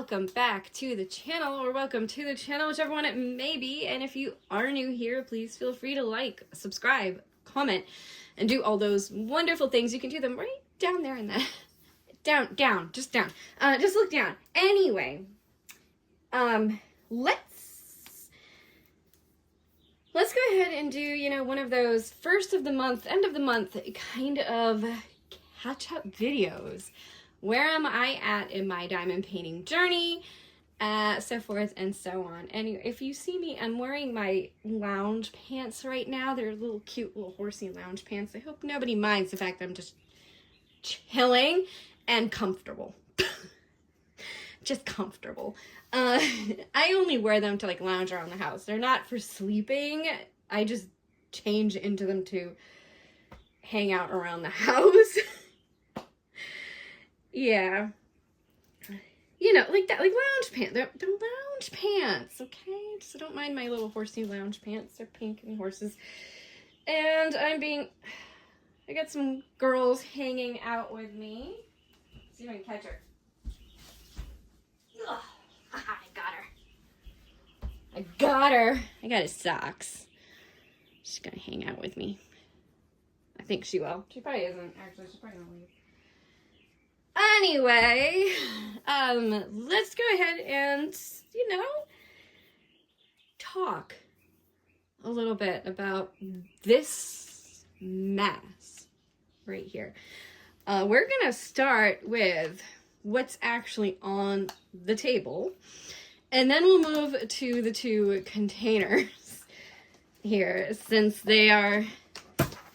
welcome back to the channel, or welcome to the channel, whichever one it may be. And if you are new here, please feel free to like, subscribe, comment, and do all those wonderful things. You can do them right down there in the down, just look down. Anyway, let's go ahead and do, you know, one of those first of the month, end of the month kind of catch-up videos. Where am I at in my diamond painting journey? So forth and so on. And if you see me, I'm wearing my lounge pants right now. They're little cute little horsey lounge pants. I hope nobody minds the fact that I'm just chilling and comfortable. Just comfortable. I only wear them to like lounge around the house. They're not for sleeping. I just change into them to hang out around the house. Yeah. You know, like that, like lounge pants. They're lounge pants, okay? So don't mind my little horsey lounge pants. They're pink and horses. And I got some girls hanging out with me. See if I can catch her. Ugh. I got her. I got his socks. She's gonna hang out with me. I think she will. She probably isn't, actually. She's probably gonna leave. Anyway, let's go ahead and, you know, talk a little bit about this mess right here. We're gonna start with what's actually on the table, and then we'll move to the two containers here, since they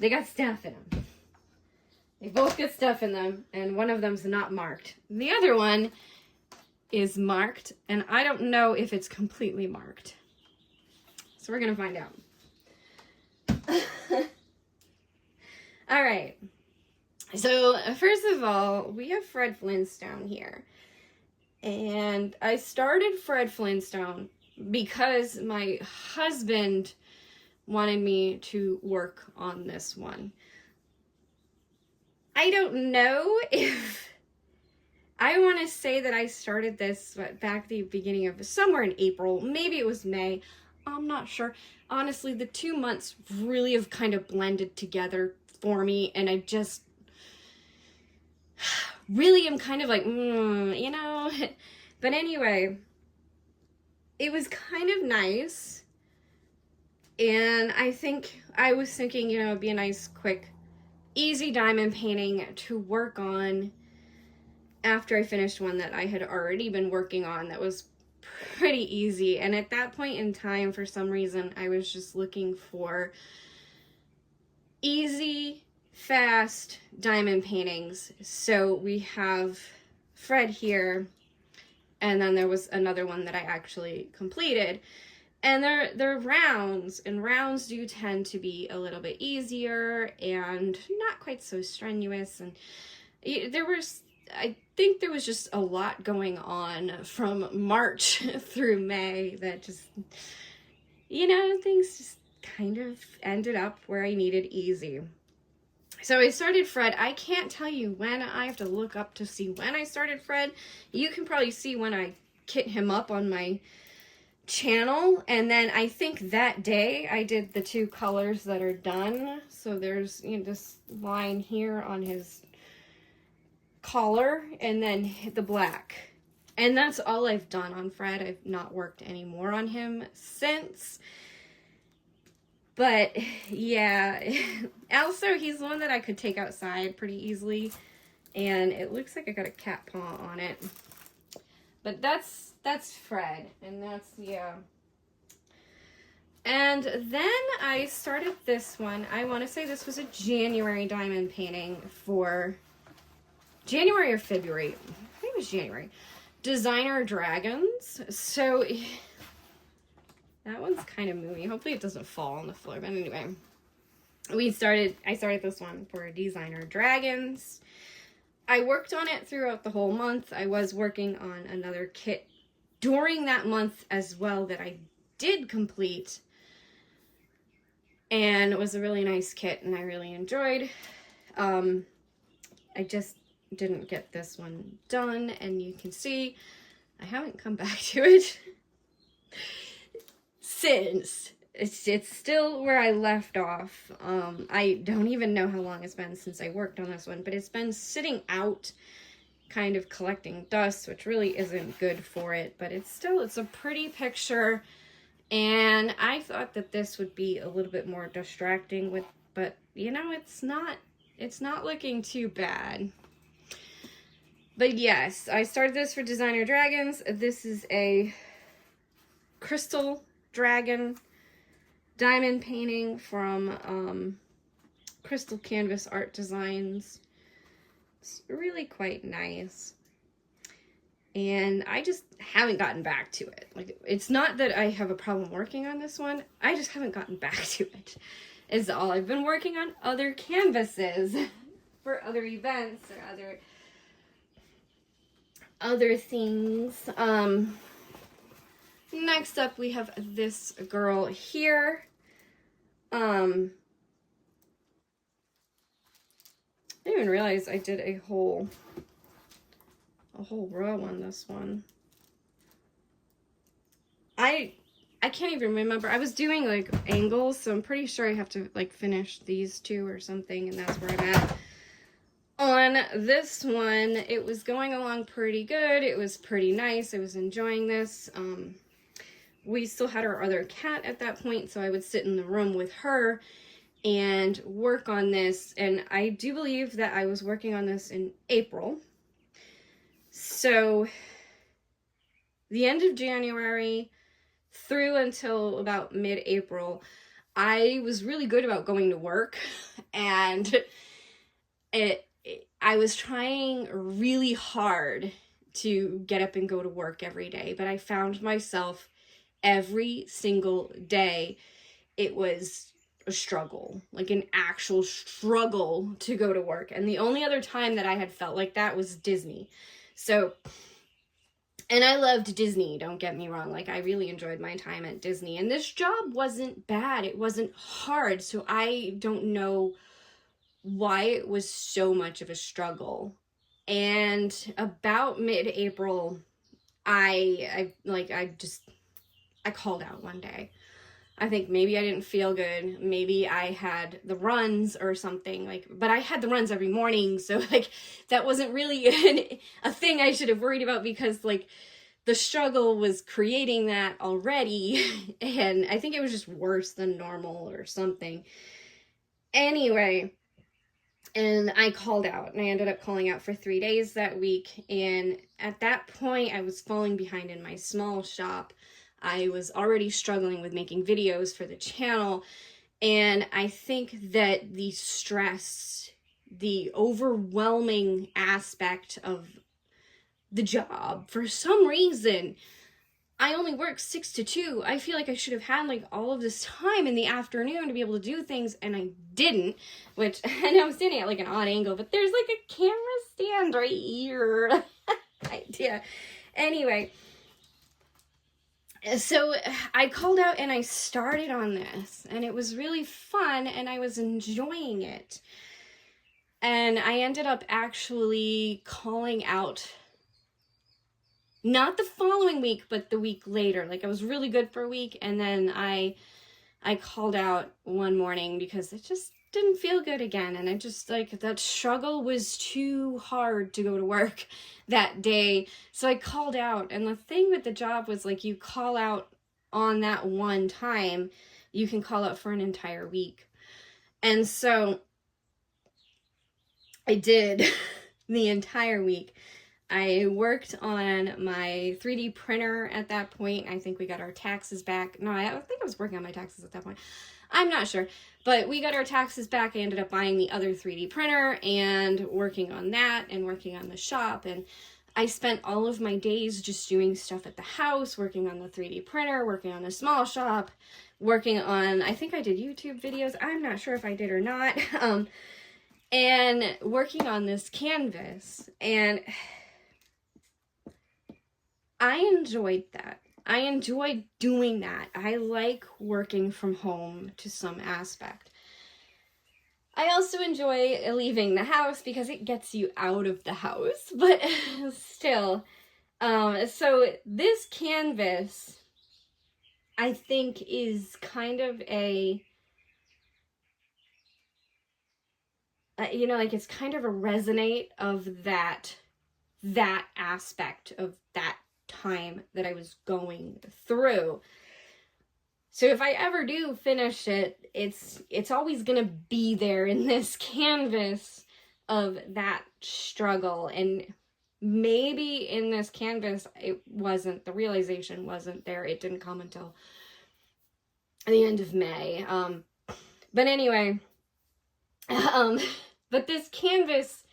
got stuff in them. They both got stuff in them, and one of them's not marked. The other one is marked, and I don't know if it's completely marked. So we're gonna find out. All right. So first of all, we have Fred Flintstone here. And I started Fred Flintstone because my husband wanted me to work on this one. I don't know if I want to say that I started this back at the beginning of somewhere in April. Maybe it was May. I'm not sure. Honestly, the 2 months really have kind of blended together for me, and I just really am kind of like, you know. But anyway, it was kind of nice, and I was thinking, you know, it'd be a nice, quick, easy diamond painting to work on after I finished one that I had already been working on that was pretty easy. And at that point in time, for some reason, I was just looking for easy, fast diamond paintings. So we have Fred here, and then there was another one that I actually completed. And they're rounds, and rounds do tend to be a little bit easier and not quite so strenuous. And I think there was just a lot going on from March through May that just, you know, things just kind of ended up where I needed easy. So I started Fred. I can't tell you when. I have to look up to see when I started Fred. You can probably see when I kit him up on my channel, and then I think that day I did the two colors that are done. So there's, you know, this line here on his collar, and then the black, and that's all I've done on Fred. I've not worked any more on him since. But yeah, also he's one that I could take outside pretty easily, and it looks like I got a cat paw on it. But that's Fred, and that's, yeah. And then I started this one. I want to say this was a January diamond painting for January or February. I think it was January. Designer Dragons. So that one's kind of moving. Hopefully it doesn't fall on the floor. But anyway, I started this one for Designer Dragons. I worked on it throughout the whole month. I was working on another kit during that month as well that I did complete. And it was a really nice kit, and I really enjoyed. I just didn't get this one done, and you can see I haven't come back to it since. It's still where I left off. I don't even know how long it's been since I worked on this one, but it's been sitting out, kind of collecting dust, which really isn't good for it, but it's a pretty picture, and I thought that this would be a little bit more distracting but you know, it's not looking too bad. But yes, I started this for Designer Dragons. This is a crystal dragon diamond painting from Crystal Canvas Art Designs. It's really quite nice. And I just haven't gotten back to it. Like, it's not that I have a problem working on this one, I just haven't gotten back to it, is all. I've been working on other canvases for other events or other things. Next up we have this girl here. I didn't even realize I did a whole row on this one. I can't even remember. I was doing like angles, so I'm pretty sure I have to like finish these two or something, and that's where I'm at. On this one, it was going along pretty good. It was pretty nice. I was enjoying this. We still had our other cat at that point, so I would sit in the room with her and work on this. And I do believe that I was working on this in April. So the end of January through until about mid-April, I was really good about going to work, and I was trying really hard to get up and go to work every day, but I found myself every single day it was a struggle, like an actual struggle to go to work. And the only other time that I had felt like that was Disney. So, and I loved Disney, don't get me wrong. Like, I really enjoyed my time at Disney, and this job wasn't bad. It wasn't hard. So I don't know why it was so much of a struggle. And about mid-April, I called out one day. I think maybe I didn't feel good. Maybe I had the runs or something, like, but I had the runs every morning, so like that wasn't really a thing I should have worried about, because like the struggle was creating that already, and I think it was just worse than normal or something. Anyway, and I called out, and I ended up calling out for 3 days that week, and at that point I was falling behind in my small shop. I was already struggling with making videos for the channel, and I think that the stress, the overwhelming aspect of the job, for some reason, I only work 6 to 2. I feel like I should have had like all of this time in the afternoon to be able to do things, and I didn't, which, and I was standing at like an odd angle, but there's like a camera stand right here. Idea. Anyway, so I called out and I started on this, and it was really fun, and I was enjoying it. And I ended up actually calling out, not the following week, but the week later. Like, I was really good for a week, and then I called out one morning because it just didn't feel good again, and I just, like, that struggle was too hard to go to work that day, so I called out. And the thing with the job was, like, you call out on that one time, you can call out for an entire week. And so I did the entire week. I worked on my 3D printer at that point. I think we got our taxes back. No, I think I was working on my taxes at that point. I'm not sure. But we got our taxes back. I ended up buying the other 3D printer and working on that and working on the shop. And I spent all of my days just doing stuff at the house, working on the 3D printer, working on the small shop, working on, I think I did YouTube videos. I'm not sure if I did or not. And working on this canvas. And I enjoyed that. I enjoyed doing that. I like working from home to some aspect. I also enjoy leaving the house because it gets you out of the house, but still, So this canvas, I think, is kind of a, you know, like it's kind of a resonate of that aspect of that time that I was going through. So if I ever do finish it, it's always gonna be there in this canvas of that struggle. And maybe in this canvas, the realization wasn't there. It didn't come until the end of May. But anyway, but this canvas,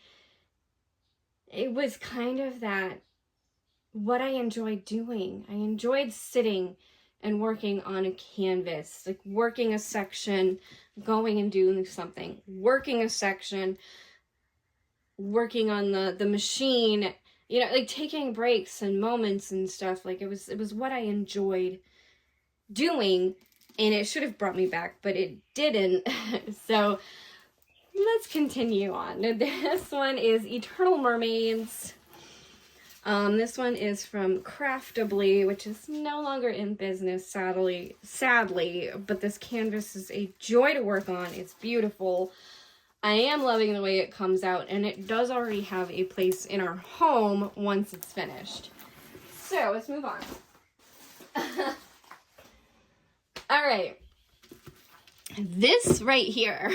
it was kind of that, what I enjoyed doing. I enjoyed sitting and working on a canvas, like working a section, going and doing something, working a section, working on the machine, you know, like taking breaks and moments and stuff. Like it was what I enjoyed doing, and it should have brought me back, but it didn't. So let's continue on. This one is Eternal Mermaids. This one is from Craftably, which is no longer in business, sadly, but this canvas is a joy to work on. It's beautiful. I am loving the way it comes out, and it does already have a place in our home once it's finished. So let's move on. All right. This right here.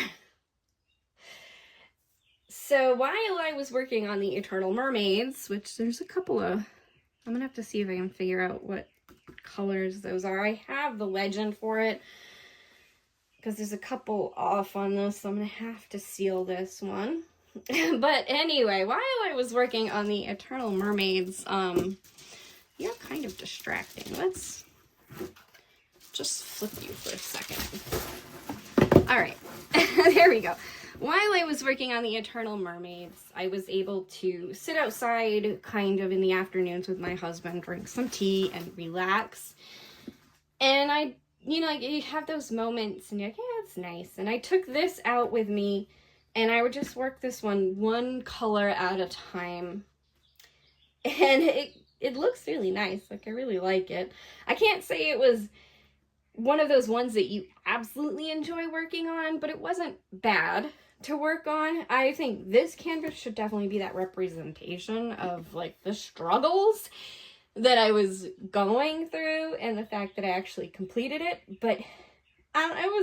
So while I was working on the Eternal Mermaids, which there's a couple of, I'm gonna have to see if I can figure out what colors those are. I have the legend for it because there's a couple off on this, so I'm gonna have to seal this one. But anyway, while I was working on the Eternal Mermaids, you're kind of distracting. Let's just flip you for a second. All right, there we go. While I was working on the Eternal Mermaids, I was able to sit outside kind of in the afternoons with my husband, drink some tea, and relax. And I, you know, like, you have those moments and you're like, yeah, it's nice. And I took this out with me, and I would just work this one color at a time. And it looks really nice. Like, I really like it. I can't say it was one of those ones that you absolutely enjoy working on, but it wasn't bad to work on. I think this canvas should definitely be that representation of like the struggles that I was going through and the fact that I actually completed it. But it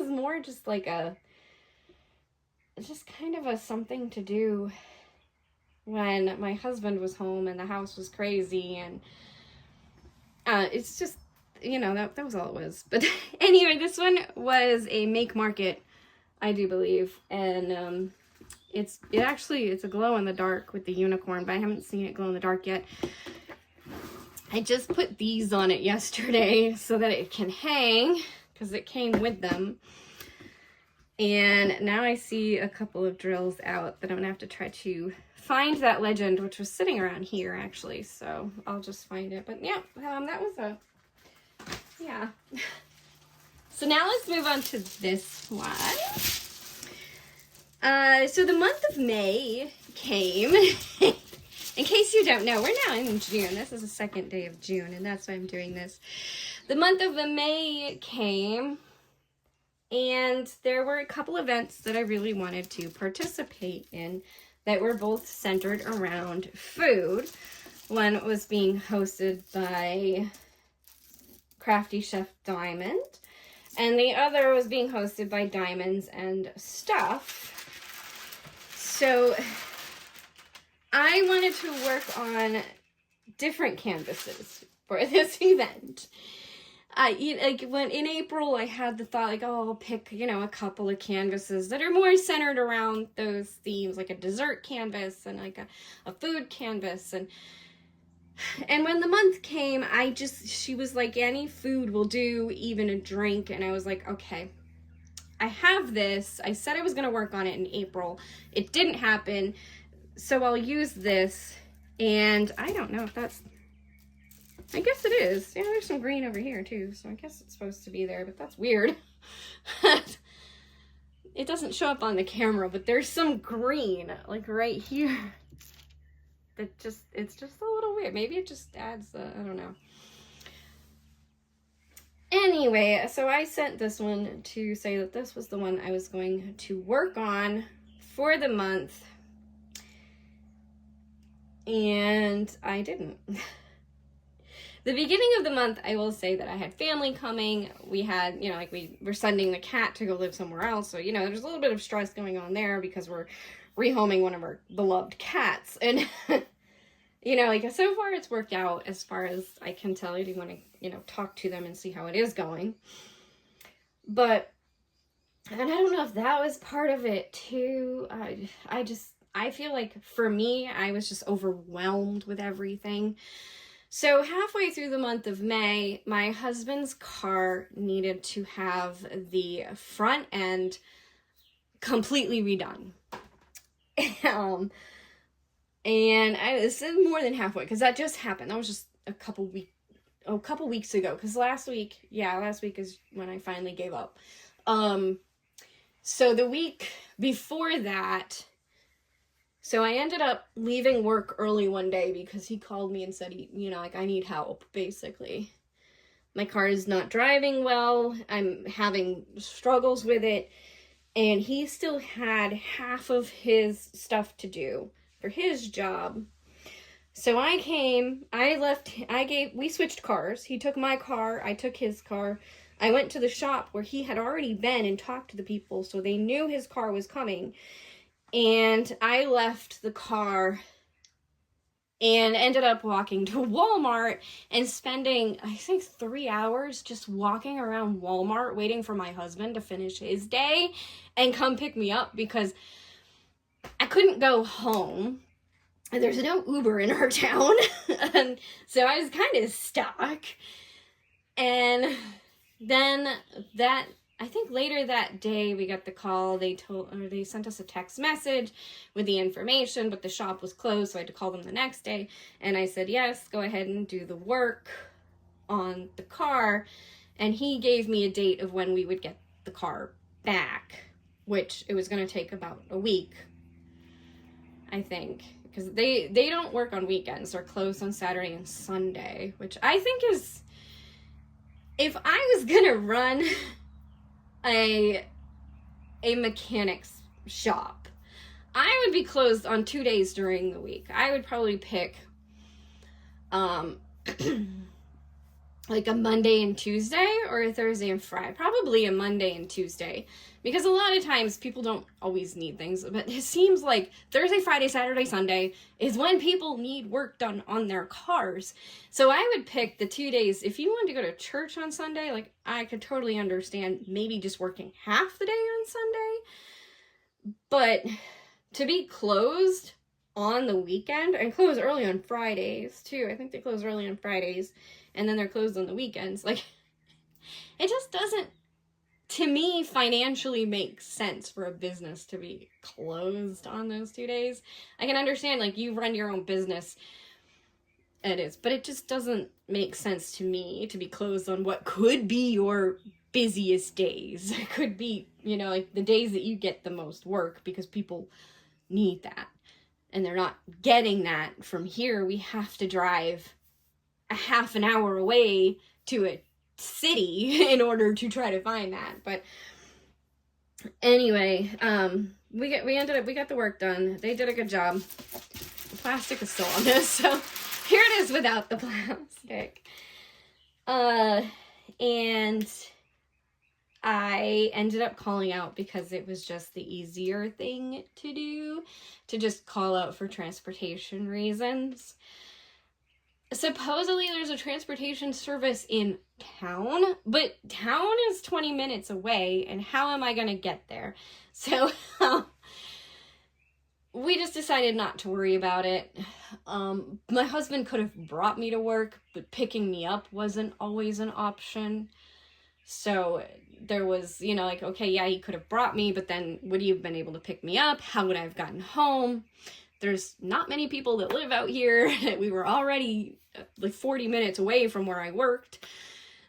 was more just like just kind of a something to do when my husband was home and the house was crazy, and it's just, you know, that was all it was. But anyway, this one was a Make Market, I do believe, and it's a glow in the dark with the unicorn, but I haven't seen it glow in the dark yet. I just put these on it yesterday so that it can hang, because it came with them. And now I see a couple of drills out that I'm gonna have to try to find that legend, which was sitting around here actually, so I'll just find it. But yeah, that was yeah. So now let's move on to this one. So the month of May came. In case you don't know, we're now in June. This is the second day of June, and that's why I'm doing this. The month of May came, and there were a couple events that I really wanted to participate in that were both centered around food. One was being hosted by Crafty Chef Diamond, and the other was being hosted by Diamonds and Stuff. So I wanted to work on different canvases for this event. Like when in April I had the thought, like, oh, I'll pick, you know, a couple of canvases that are more centered around those themes, like a dessert canvas and like a food canvas. And when the month came, she was like, any food will do, even a drink. And I was like, okay, I have this. I said I was going to work on it in April. It didn't happen. So I'll use this. And I don't know if that's, I guess it is. Yeah, there's some green over here too. So I guess it's supposed to be there, but that's weird. It doesn't show up on the camera, but there's some green like right here. It's just a little weird. Maybe it just adds the, I don't know. Anyway, so I sent this one to say that this was the one I was going to work on for the month. And I didn't. The beginning of the month, I will say that I had family coming. We had, like we were sending the cat to go live somewhere else. So, there's a little bit of stress going on there because we're rehoming one of our beloved cats. And, so far it's worked out as far as I can tell. I do want to, talk to them and see how it is going. But, and I don't know if that was part of it too. I feel like for me, I was just overwhelmed with everything. So halfway through the month of May, my husband's car needed to have the front end completely redone. And this is more than halfway, because that just happened. That was just a couple weeks ago, because last week is when I finally gave up. So the week before that, so I ended up leaving work early one day because he called me and said, I need help, basically. My car is not driving well. I'm having struggles with it. And he still had half of his stuff to do for his job. So I came, we switched cars. He took my car, I took his car. I went to the shop where he had already been and talked to the people, so they knew his car was coming. And I left the car and ended up walking to Walmart and spending, I think, 3 hours just walking around Walmart waiting for my husband to finish his day and come pick me up because I couldn't go home. There's no Uber in our town. And so I was kind of stuck. And then I think later that day we got the call. They sent us a text message with the information, but the shop was closed, so I had to call them the next day. And I said, yes, go ahead and do the work on the car. And he gave me a date of when we would get the car back, which it was going to take about a week, I think, because they don't work on weekends. They're closed on Saturday and Sunday, which I think is, if I was going to run a mechanic's shop, I would be closed on 2 days during the week. I would probably pick like a Monday and Tuesday or a Thursday and Friday. Probably a Monday and Tuesday, because a lot of times people don't always need things, but it seems like Thursday, Friday, Saturday, Sunday is when people need work done on their cars. So I would pick the 2 days. If you wanted to go to church on Sunday, like, I could totally understand maybe just working half the day on Sunday, but to be closed on the weekend, and close early on Fridays too. I think they close early on Fridays and then they're closed on the weekends. Like, it just doesn't, to me, financially make sense for a business to be closed on those 2 days. I can understand, like, you run your own business, it is, but it just doesn't make sense to me to be closed on what could be your busiest days. It could be, like the days that you get the most work, because people need that. And they're not getting that from here. We have to drive a half an hour away to a city in order to try to find that. But anyway, we got the work done. They did a good job. The plastic is still on this, so here it is without the plastic. And I ended up calling out because it was just the easier thing to do, to just call out for transportation reasons. Supposedly there's a transportation service in town, but town is 20 minutes away, and how am I going to get there? So we just decided not to worry about it. My husband could have brought me to work, but picking me up wasn't always an option. So there was, like, okay, yeah, he could have brought me, but then would he have been able to pick me up? How would I have gotten home? There's not many people that live out here. We were already like 40 minutes away from where I worked.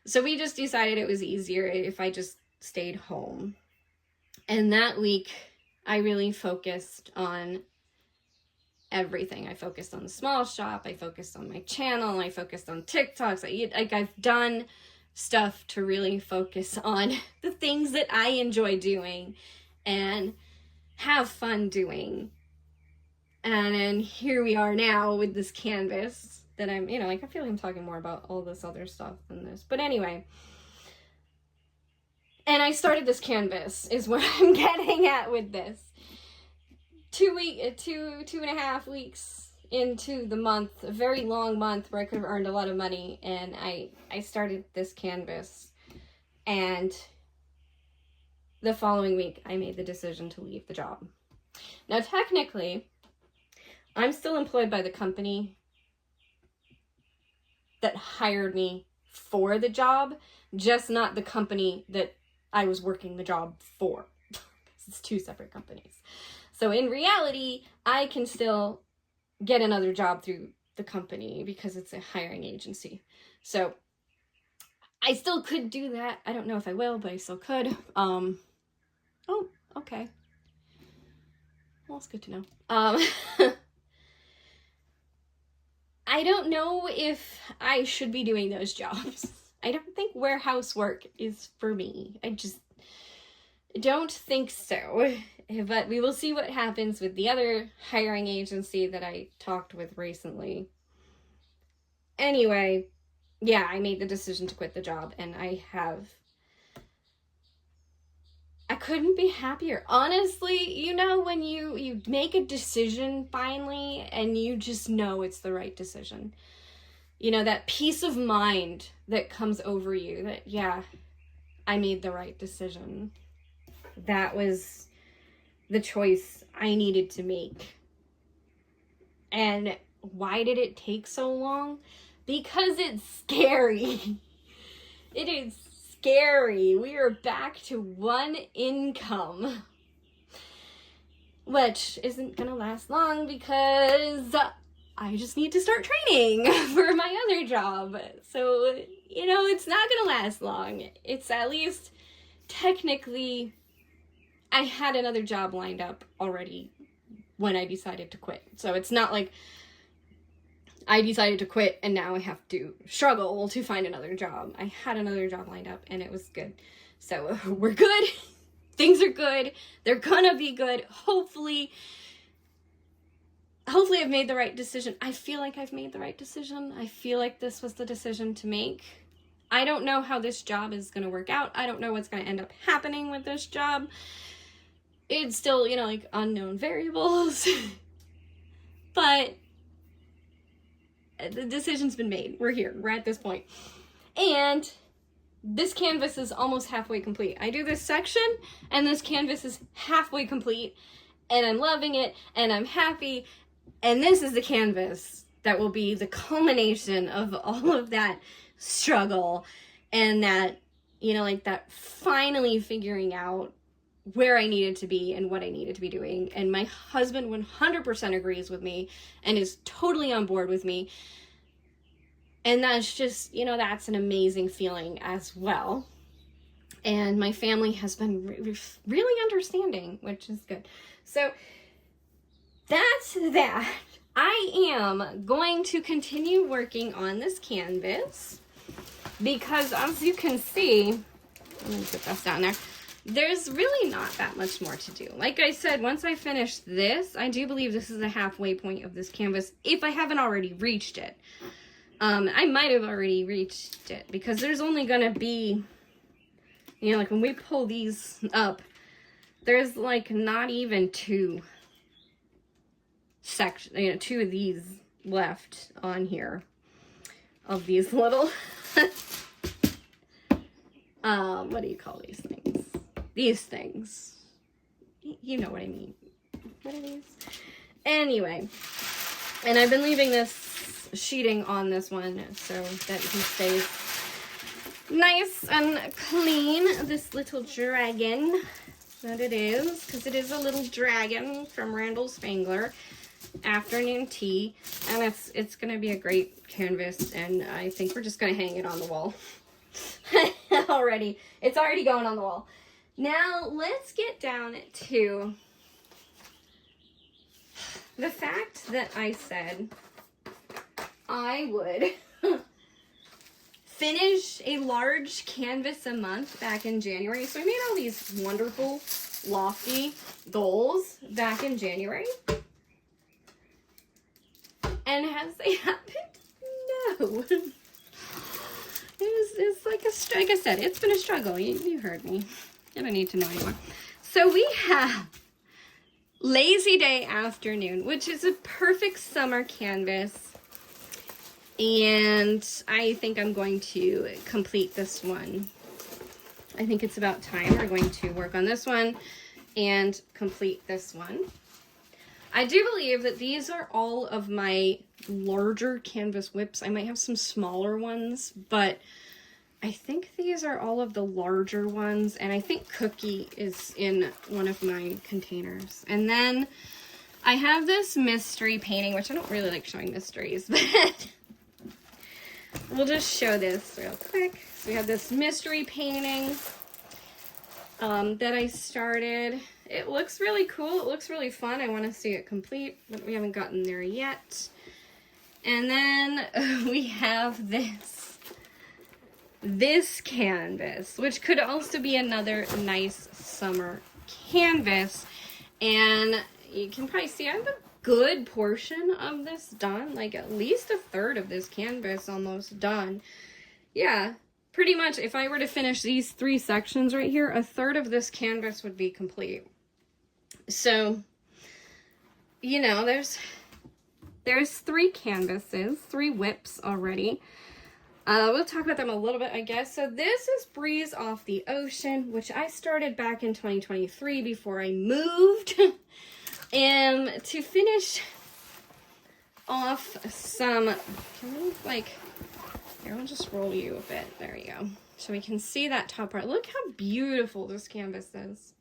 So we just decided it was easier if I just stayed home. And that week, I really focused on everything. I focused on the small shop, I focused on my channel, I focused on TikToks. I've done stuff to really focus on the things that I enjoy doing and have fun doing. And then here we are now with this canvas that I'm, you know, like I feel like I'm talking more about all this other stuff than this. But anyway, and I started this canvas is what I'm getting at with this. 2.5 weeks into the month, a very long month where I could have earned a lot of money, and I started this canvas, and the following week I made the decision to leave the job. Now technically, I'm still employed by the company that hired me for the job, just not the company that I was working the job for. It's two separate companies. So in reality, I can still get another job through the company because it's a hiring agency. So I still could do that. I don't know if I will, but I still could. Oh, okay. Well, it's good to know. I don't know if I should be doing those jobs. I don't think warehouse work is for me. I just don't think so. But we will see what happens with the other hiring agency that I talked with recently. Anyway, yeah, I made the decision to quit the job, and I couldn't be happier. Honestly, you know, when you make a decision finally and you just know it's the right decision. You know, that peace of mind that comes over you that, yeah, I made the right decision. That was the choice I needed to make. And why did it take so long? Because it's scary. It is scary. We are back to one income, which isn't gonna last long because I just need to start training for my other job. So, you know, it's not gonna last long. It's at least technically, I had another job lined up already when I decided to quit. So it's not like I decided to quit and now I have to struggle to find another job. I had another job lined up and it was good. So we're good. Things are good. They're gonna be good. Hopefully I've made the right decision. I feel like I've made the right decision. I feel like this was the decision to make. I don't know how this job is going to work out. I don't know what's going to end up happening with this job. It's still, you know, like unknown variables. But the decision's been made. We're here. We're at this point. And this canvas is almost halfway complete. I do this section and this canvas is halfway complete and I'm loving it and I'm happy. And this is the canvas that will be the culmination of all of that struggle and that, you know, like that finally figuring out where I needed to be and what I needed to be doing. And my husband 100% agrees with me and is totally on board with me. And that's just, you know, that's an amazing feeling as well. And my family has been really understanding, which is good. So that's that. I am going to continue working on this canvas because, as you can see, let me put this down there, there's really not that much more to do. Like I said, once I finish this, I do believe this is the halfway point of this canvas, if I haven't already reached it. I might have already reached it because there's only going to be, you know, like when we pull these up, there's like not even two of these left on here of these little what do you call these things? These things. You know what I mean. What are these? Anyway, and I've been leaving this sheeting on this one so that he stays nice and clean. This little dragon that it is, because it is a little dragon from Randall Spangler. Afternoon tea, and it's gonna be a great canvas, and I think we're just gonna hang it on the wall. It's already going on the wall. Now let's get down to the fact that I said I would finish a large canvas a month back in January. So I made all these wonderful, lofty goals back in January. And has they happened? No. It's like like I said, it's been a struggle. You heard me. You don't need to know anymore. So we have Lazy Day Afternoon, which is a perfect summer canvas. And I think I'm going to complete this one. I think it's about time. We're going to work on this one and complete this one. I do believe that these are all of my larger canvas whips. I might have some smaller ones, but I think these are all of the larger ones, and I think Cookie is in one of my containers. And then I have this mystery painting, which I don't really like showing mysteries, but we'll just show this real quick. So we have this mystery painting that I started. It looks really cool. It looks really fun. I want to see it complete, but we haven't gotten there yet. And then we have this canvas, which could also be another nice summer canvas. And you can probably see I have a good portion of this done, like at least a third of this canvas almost done. Yeah, pretty much if I were to finish these 3 sections right here, a third of this canvas would be complete. So, you know, there's 3 canvases, 3 whips already. We'll talk about them a little bit, I guess. So this is Breeze Off the Ocean, which I started back in 2023 before I moved. And to finish off some, can we, like, here, I'll just roll you a bit. There you go. So we can see that top part. Look how beautiful this canvas is.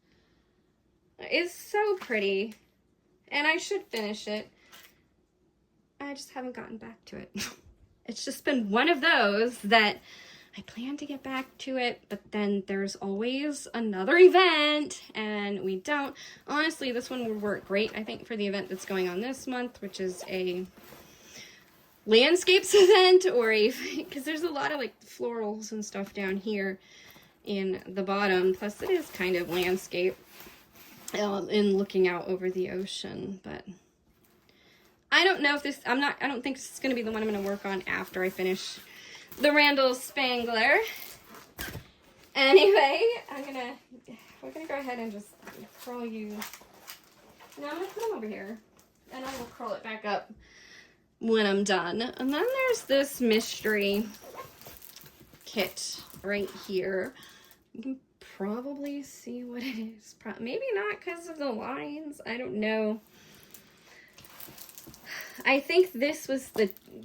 It's so pretty. And I should finish it. I just haven't gotten back to it. It's just been one of those that I plan to get back to it, but then there's always another event and we don't. Honestly, this one would work great, I think, for the event that's going on this month, which is a landscapes event, or a, because there's a lot of like florals and stuff down here in the bottom. Plus it is kind of landscape in looking out over the ocean, but I don't know if this, I don't think this is going to be the one I'm going to work on after I finish the Randall Spangler. Anyway, we're going to go ahead and just curl you. Now I'm going to put them over here, and I will curl it back up when I'm done. And then there's this mystery kit right here. You can probably see what it is. Maybe not because of the lines. I don't know. I think this was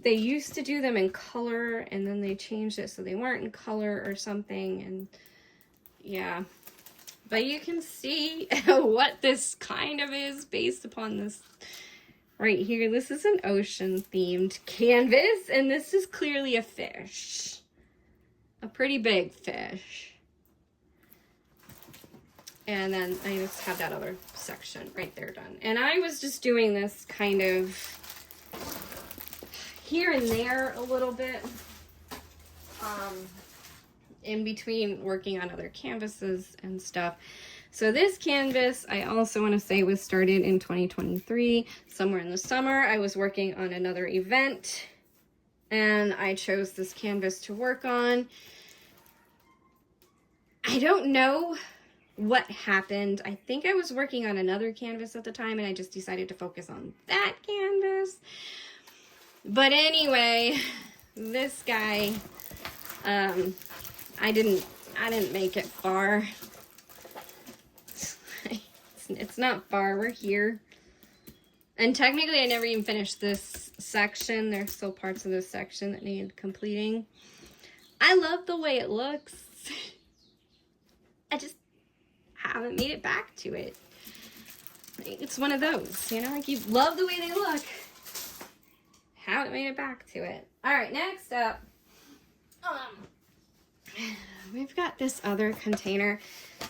they used to do them in color and then they changed it so they weren't in color or something, and yeah. But you can see what this kind of is based upon this right here. This is an ocean themed canvas, and this is clearly a fish. A pretty big fish. And then I just have that other section right there done. And I was just doing this kind of here and there a little bit in between working on other canvases and stuff. So this canvas, I also want to say, was started in 2023. Somewhere in the summer, I was working on another event, and I chose this canvas to work on. I don't know what happened. I think I was working on another canvas at the time, and I just decided to focus on that canvas. But anyway, this guy, I didn't make it far. It's not far. We're here. And technically, I never even finished this section. There's still parts of this section that need completing. I love the way it looks. I just haven't made it back to it. It's one of those, you know, like you love the way they look. Haven't made it back to it. All right, next up, we've got this other container,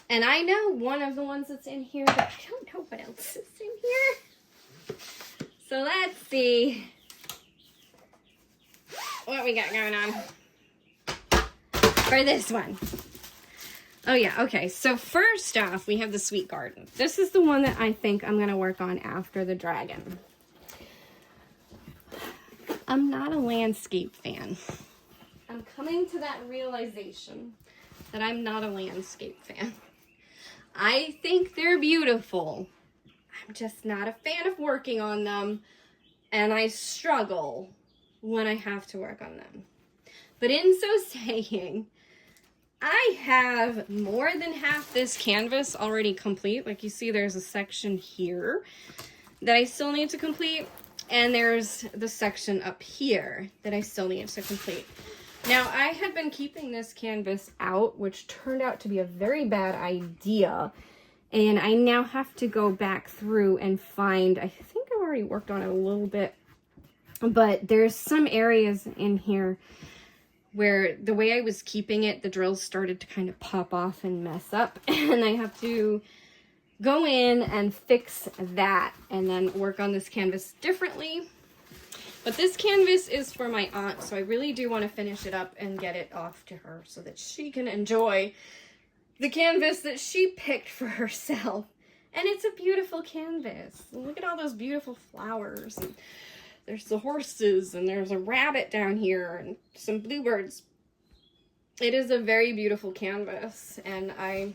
and I know one of the ones that's in here, but I don't know what else is in here. So let's see what we got going on for this one. Oh yeah, okay. So first off, we have the Sweet Garden. This is the one that I think I'm going to work on after the dragon. I'm not a landscape fan. I'm coming to that realization that I'm not a landscape fan. I think they're beautiful. I'm just not a fan of working on them, and I struggle when I have to work on them. But in so saying, I have more than half this canvas already complete. Like you see, there's a section here that I still need to complete, and there's the section up here that I still need to complete. Now, I had been keeping this canvas out, which turned out to be a very bad idea. And I now have to go back through and find, I think I've already worked on it a little bit, but there's some areas in here where the way I was keeping it, the drills started to kind of pop off and mess up. And I have to go in and fix that and then work on this canvas differently. But this canvas is for my aunt, so I really do want to finish it up and get it off to her so that she can enjoy the canvas that she picked for herself. And it's a beautiful canvas. Look at all those beautiful flowers. And there's the horses, and there's a rabbit down here, and some bluebirds. It is a very beautiful canvas, and I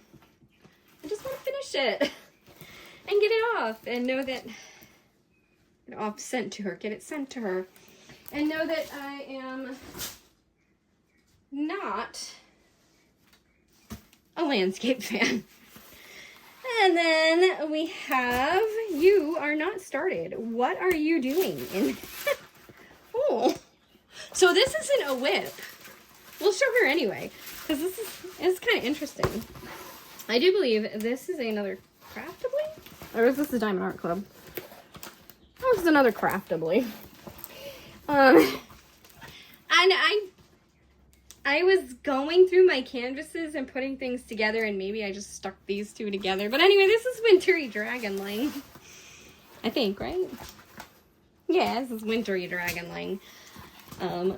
just want to finish it and get it off and know that get it sent to her, and know that I am not a landscape fan. And then we have, you are not started. What are you doing? Oh, so this isn't a whip. We'll show her anyway, because it's kind of interesting. I do believe this is another Craftably, or is this the Diamond Art Club? Oh, this is another Craftably. And I was going through my canvases and putting things together, and maybe I just stuck these two together. But anyway, this is Wintry Dragonling. I think, right? Yeah, this is Wintry Dragonling.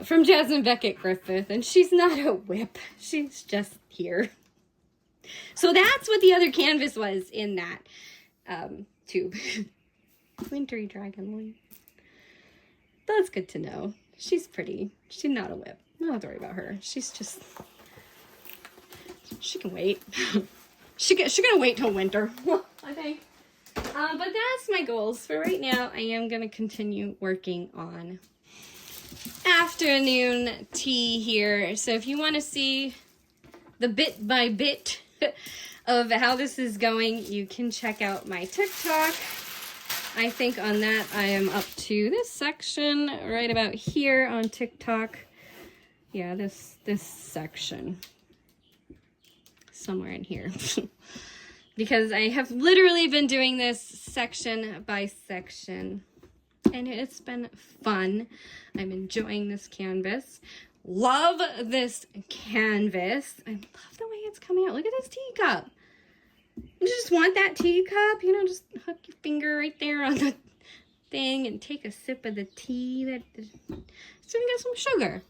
From Jasmine Beckett Griffith, and she's not a whip. She's just here. So that's what the other canvas was in that tube. Wintry Dragonling. That's good to know. She's pretty. She's not a whip. I don't have to worry about her. She's just... She can wait. She's gonna wait till winter, I think. But that's my goals for right now. I am gonna continue working on afternoon tea here. So if you want to see the bit by bit of how this is going, you can check out my TikTok. I think on that I am up to this section right about here on TikTok. Yeah, this section. Somewhere in here. Because I have literally been doing this section by section. And it's been fun. I'm enjoying this canvas. Love this canvas. I love the way it's coming out. Look at this teacup. You just want that teacup, you know, just hook your finger right there on the thing and take a sip of the tea. So we got some sugar.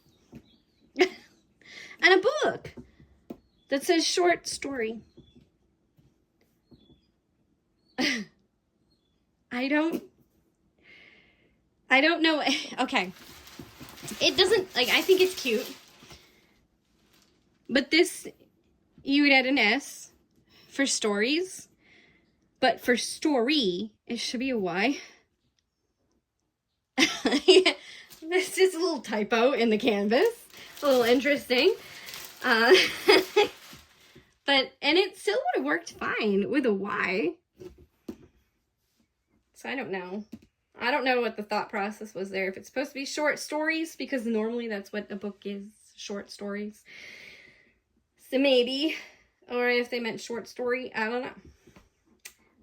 And a book that says short story. I don't know. Okay. It doesn't, like, I think it's cute. But this, you would add an S for stories. But for story, it should be a Y. Yeah, this is a little typo in the canvas. A little interesting. But, and it still would have worked fine with a Y. So I don't know. I don't know what the thought process was there. If it's supposed to be short stories, because normally that's what a book is, short stories. So maybe, or if they meant short story, I don't know.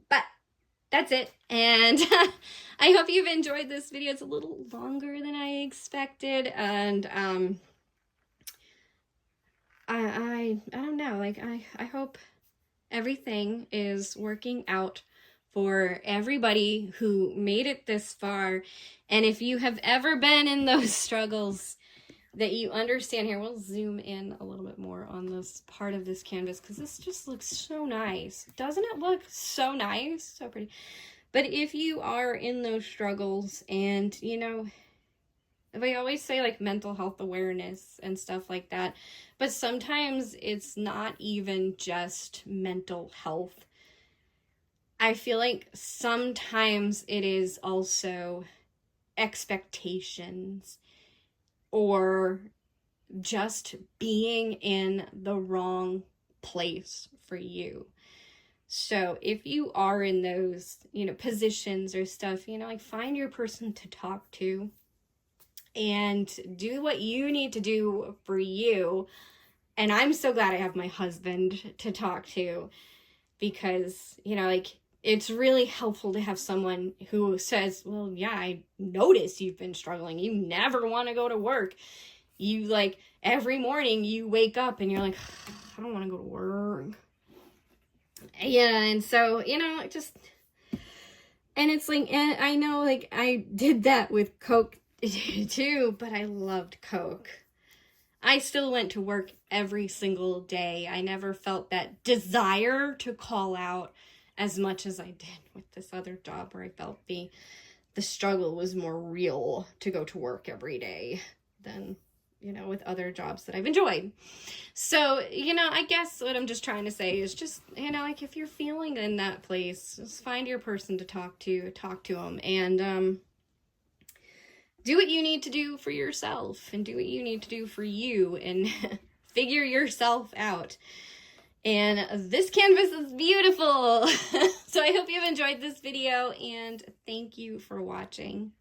But that's it. And I hope you've enjoyed this video. It's a little longer than I expected. And I don't know. Like, I hope everything is working out for everybody who made it this far. And if you have ever been in those struggles, that you understand. Here, we'll zoom in a little bit more on this part of this canvas because this just looks so nice. Doesn't it look so nice? So pretty. But if you are in those struggles, and you know, we always say like mental health awareness and stuff like that, but sometimes it's not even just mental health. I feel like sometimes it is also expectations, or just being in the wrong place for you. So if you are in those, you know, positions or stuff, you know, like find your person to talk to and do what you need to do for you. And I'm so glad I have my husband to talk to, because, you know, like, it's really helpful to have someone who says, well, yeah, I notice you've been struggling. You never want to go to work. You like every morning you wake up and you're like, I don't want to go to work. Yeah. And so, you know, just, and it's like, and I know like I did that with Coke too, but I loved Coke. I still went to work every single day. I never felt that desire to call out as much as I did with this other job, where I felt the struggle was more real to go to work every day than, you know, with other jobs that I've enjoyed. So, you know, I guess what I'm just trying to say is just, you know, like if you're feeling in that place, just find your person to talk to them, and do what you need to do for yourself, and do what you need to do for you, and figure yourself out. And this canvas is beautiful. So I hope you've enjoyed this video, and thank you for watching.